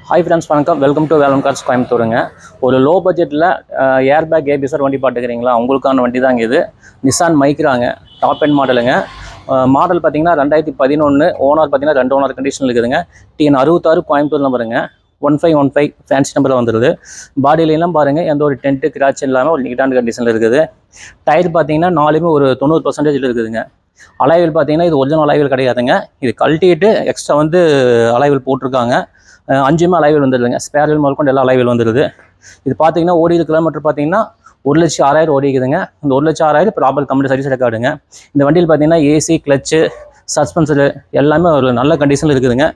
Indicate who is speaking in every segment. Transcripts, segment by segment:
Speaker 1: Hi friends, வணக்கம். Welcome to Velan cars கோயம்புத்தூருங்க. ஒரு லோ பட்ஜெட்டில் ஏர்பேக் ஏபிஎஸ்ஆர் வண்டி பார்த்துக்கிறீங்களா? உங்களுக்கான வண்டி தாங்க இது. நிசான் மைக்ராங்க, டாப் எண்ட் மாடலுங்க. மாடல் பார்த்தீங்கன்னா 2011, ஓனர் பார்த்தீங்கன்னா 2 ஓனர் கண்டிஷனில் இருக்குதுங்க. TN 66 கோயம்புத்தூர் நம்பருங்க. 1515 ஃபேன்சி நம்பரில் வந்துடுது. பாடியிலாம் பாருங்கள், எந்த ஒரு டென்ட்டு கிராச் இல்லாமல் ஒரு நீட்டான கண்டிஷனில் இருக்குது. டயர் பார்த்தீங்கன்னா 4மே ஒரு 90% இருக்குதுங்க. அலாய்வில் பார்த்தீங்கன்னா இது ஒரிஜினல் அலாய்வில் கிடையாதுங்க. இது கழட்டிட்டு எக்ஸ்ட்ரா அலாய்வில் போட்டிருக்காங்க. 5மே அலைவில் வந்துடுதுங்க. ஸ்பேர் முதல் கொண்டு எல்லா அலைவில் வந்துடுது. இது பார்த்தீங்கன்னா ஓடிது கிலோமீட்டர் பார்த்தீங்கன்னா 1,06,000 ஓடிக்குதுங்க. இந்த 1,06,000 ப்ராப்பர் கம்பெனி சர்வீஸ் ரெக்கார்டுங்க. இந்த வண்டியில் பார்த்தீங்கன்னா ஏசி, கிளச்சு, சஸ்பென்சரு எல்லாமே ஒரு நல்ல கண்டிஷனில் இருக்குதுங்க.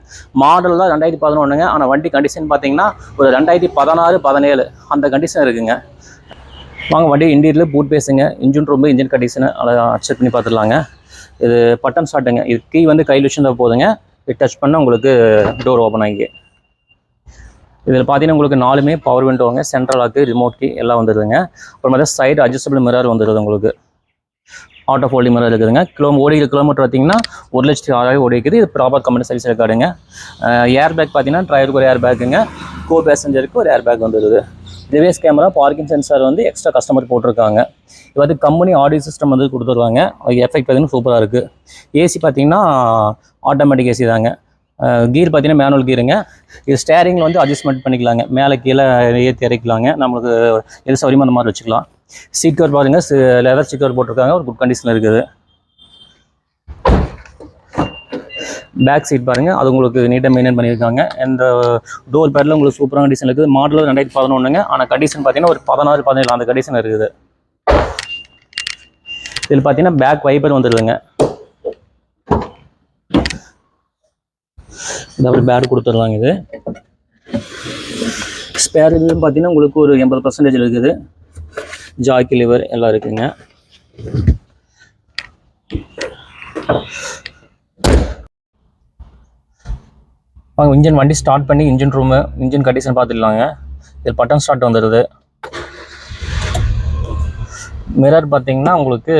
Speaker 1: மாடல் தான் 2011ங்க. ஆனால் வண்டி கண்டிஷன் பார்த்தீங்கன்னா ஒரு 2016, 17 அந்த கண்டிஷன் இருக்குதுங்க. வாங்க வண்டி இன்டீரியர் பூட் பேஸுங்க. இன்ஜின் ரூம், இன்ஜின் கண்டிஷனை செக் பண்ணி பார்த்துடலாங்க. இது பட்டன் ஸ்டார்ட்டுங்க. இது கீ கையில் வச்சுருந்தா போதுங்க. இது டச் பண்ணால் உங்களுக்கு டோர் ஓப்பன் ஆகி. இதில் பார்த்தீங்கன்னா உங்களுக்கு 4மே பவர் விண்டோங்க, சென்ட்ரல் லாக்கு, ரிமோட் கீ எல்லாம் வந்துடுதுங்க. அப்புறம் பார்த்தா சைடு அட்ஜஸ்டபிள் மிரர் வந்துடுது உங்களுக்கு. ஆட்டோ ஃபோல்டிங் மிரர் இருக்குதுங்க. கிலோமீட்டர் பார்த்தீங்கன்னா 1,06,000 ஓடிக்குது. இது ப்ராப்பர் கம்பெனி சர்வீஸ் ரெக்கார்டுங்க. ஏர் பேக் பார்த்தீங்கன்னா டிரைவருக்கு ஒரு ஏர் பேக்குங்க, கோ பேசஞ்சருக்கு ஒரு ஏர் பேக் வந்துடுது. ரிவேஸ் camera, parking sensor extra customer போட்டிருக்காங்க. இது கம்பெனி ஆடியோ சிஸ்டம் கொடுத்துருவாங்க. எஃபெக்ட் பார்த்தீங்கன்னா சூப்பராக இருக்குது. ஏசி பார்த்தீங்கன்னா ஆட்டோமேட்டிக் ஏசி தாங்க. கீர் பார்த்தீங்கன்னா மேனுவல் கீருங்க. இது ஸ்டேரிங்கில் அட்ஜஸ்ட்மெண்ட் பண்ணிக்கலாங்க. மேலே கீழே ஏற்றி இறக்கலாங்க. நம்மளுக்கு எது சௌரியமாக அந்த மாதிரி வச்சுக்கலாம். சீட் கவர் பாருங்கள், லெதர் சீட் கவர் போட்டிருக்காங்க. ஒரு குட் கண்டிஷனில் இருக்குது. பேக் சீட் பாருங்கள், அது உங்களுக்கு நீட்டாக மெயின்டைன் பண்ணியிருக்காங்க. இந்த டோர் பேடில் உங்களுக்கு சூப்பரான கண்டிஷன் இருக்குது. மாடல் 2011ங்க. ஆனால் கண்டிஷன் பார்த்தீங்கன்னா ஒரு 16, 17 அந்த கண்டிஷன் இருக்குது. இதில் பார்த்தீங்கன்னா பேக் வைப்பர் வந்துடுதுங்க. இந்த பேட் கொடுத்துடலாங்க. இது ஸ்பேர் இதுன்னு பார்த்தீங்கன்னா உங்களுக்கு ஒரு 80% இருக்குது. ஜாக்கி லிவர் எல்லாம் இருக்குங்க. வாங்க இன்ஜின் வண்டி ஸ்டார்ட் பண்ணி இன்ஜின் ரூமு, இன்ஜின் கண்டிஷன் பார்த்துடலாங்க. இதில் பட்டன் ஸ்டார்ட் வந்துடுது. மிரர் பார்த்தீங்கன்னா உங்களுக்கு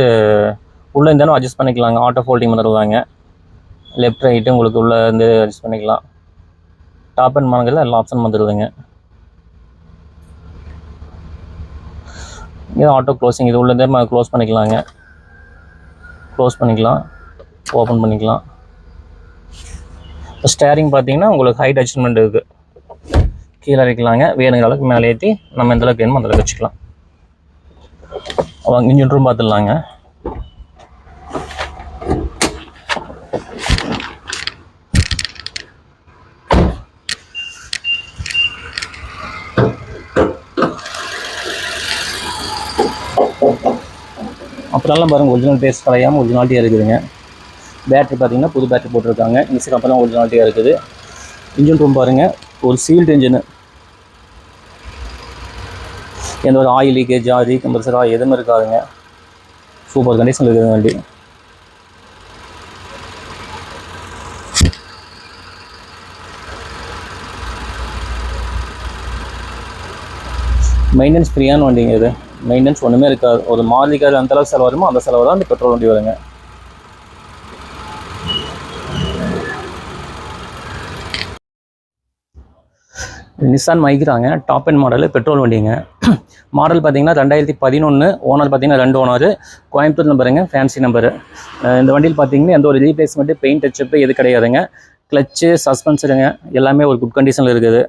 Speaker 1: உள்ளே இருந்தாலும் அட்ஜஸ்ட் பண்ணிக்கலாங்க. ஆட்டோ ஃபோல்டிங் மிரர் தாங்க. லெஃப்ட் ரைட்டு உங்களுக்கு உள்ளே இருந்து அட்ஜஸ்ட் பண்ணிக்கலாம். டாப் அண்ட் மாடலில் எல்லா ஆப்ஷன் வந்துடுதுங்க. இது ஆட்டோ க்ளோசிங், இது உள்ளதே க்ளோஸ் பண்ணிக்கலாங்க. க்ளோஸ் பண்ணிக்கலாம், ஓப்பன் பண்ணிக்கலாம். ஸ்டேரிங் பார்த்தீங்கன்னா உங்களுக்கு ஹைட் அட்ஜஸ்ட்மெண்ட் இருக்குது. கீழே வைக்கலாங்க. வேணுங்கிற அளவுக்கு மேலே ஏற்றி நம்ம எந்த அளவுக்கு வேணுமோ அந்த அளவுக்கு வச்சுக்கலாம். அவங்க இன்ஜின் ரூம் பார்த்துடலாங்க. அப்புறம்லாம் பாருங்கள், ஒரிஜினல் டேஸ்ட் கலையாமல் ஒரிஜினாலிட்டியாக இருக்குதுங்க. பேட்டரி பார்த்தீங்கன்னா புது பேட்டரி போட்டிருக்காங்க. இன்சிக் அப்போலாம் ஒரிஜினாலிட்டியாக இருக்குது. இன்ஜின் ரூம் பாருங்கள், ஒரு சீல்டு இன்ஜினு. எந்த ஒரு ஆயில் லீக்கேஜ், ரீகம்பல்சரா எதுவுமே இருக்காதுங்க. சூப்பர் கண்டிஷனில் இருக்குது வண்டி. மெயின்டெனன்ஸ் ஃப்ரீயான வண்டிங்க. இது மெயின்டெனன்ஸ் ஒன்றுமே இருக்காது. ஒரு மாருதிக்கார் அந்த அளவுக்கு செலவு வருமோ அந்த செலவு தான் இந்த பெட்ரோல் வண்டி வருங்க. நிசான் மைக்ராங்க, டாப் எண்ட் மாடலு, பெட்ரோல் வண்டிங்க. மாடல் பார்த்தீங்கன்னா 2011, ஓனர் பார்த்தீங்கன்னா 2 ஓனர், கோயம்புத்தூர் நம்பருங்க, ஃபேன்சி நம்பரு. இந்த வண்டியில் பார்த்தீங்கன்னா எந்த ஒரு ரீப்ளேஸ்மெண்ட்டு, பெயிண்ட் டச்சப்பு எது கிடையாதுங்க. கிளச்சு, சஸ்பென்சருங்க எல்லாமே ஒரு குட் கண்டிஷனில் இருக்குது.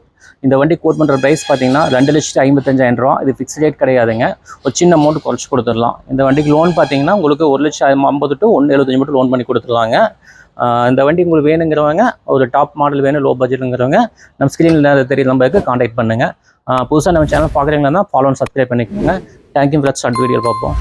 Speaker 1: இந்த வண்டி கோட் பண்ணுற ப்ரைஸ் பார்த்தீங்கன்னா 2,55,000 ரூபா. இது ஃபிக்ஸ் ரேட் கிடையாதுங்க. ஒரு சின்ன அமௌண்ட் குறைச்சி கொடுத்துடலாம். இந்த வண்டிக்கு லோன் பார்த்தீங்கன்னா உங்களுக்கு 1,50,000 to 1,75,000 மட்டும் லோன் பண்ணி கொடுத்துடலாங்க. இந்த வண்டி உங்களுக்கு வேணுங்கிறவங்க, ஒரு டாப் மாடல் வேணும், லோ பட்ஜெட்டுங்கிறவங்க நம்ம ஸ்க்ரீனில் தெரிய நம்பருக்கு காண்டாக்ட் பண்ணுங்கள். புதுசாக நம்ம சேனல் பார்க்குறீங்கன்னா ஃபாலோ அண்ட் சப்ஸ்கிரைப் பண்ணிக்கோங்க. தேங்க்யூ ஃபார் ஸ்டார்ட் வீடியோ பார்ப்போம்.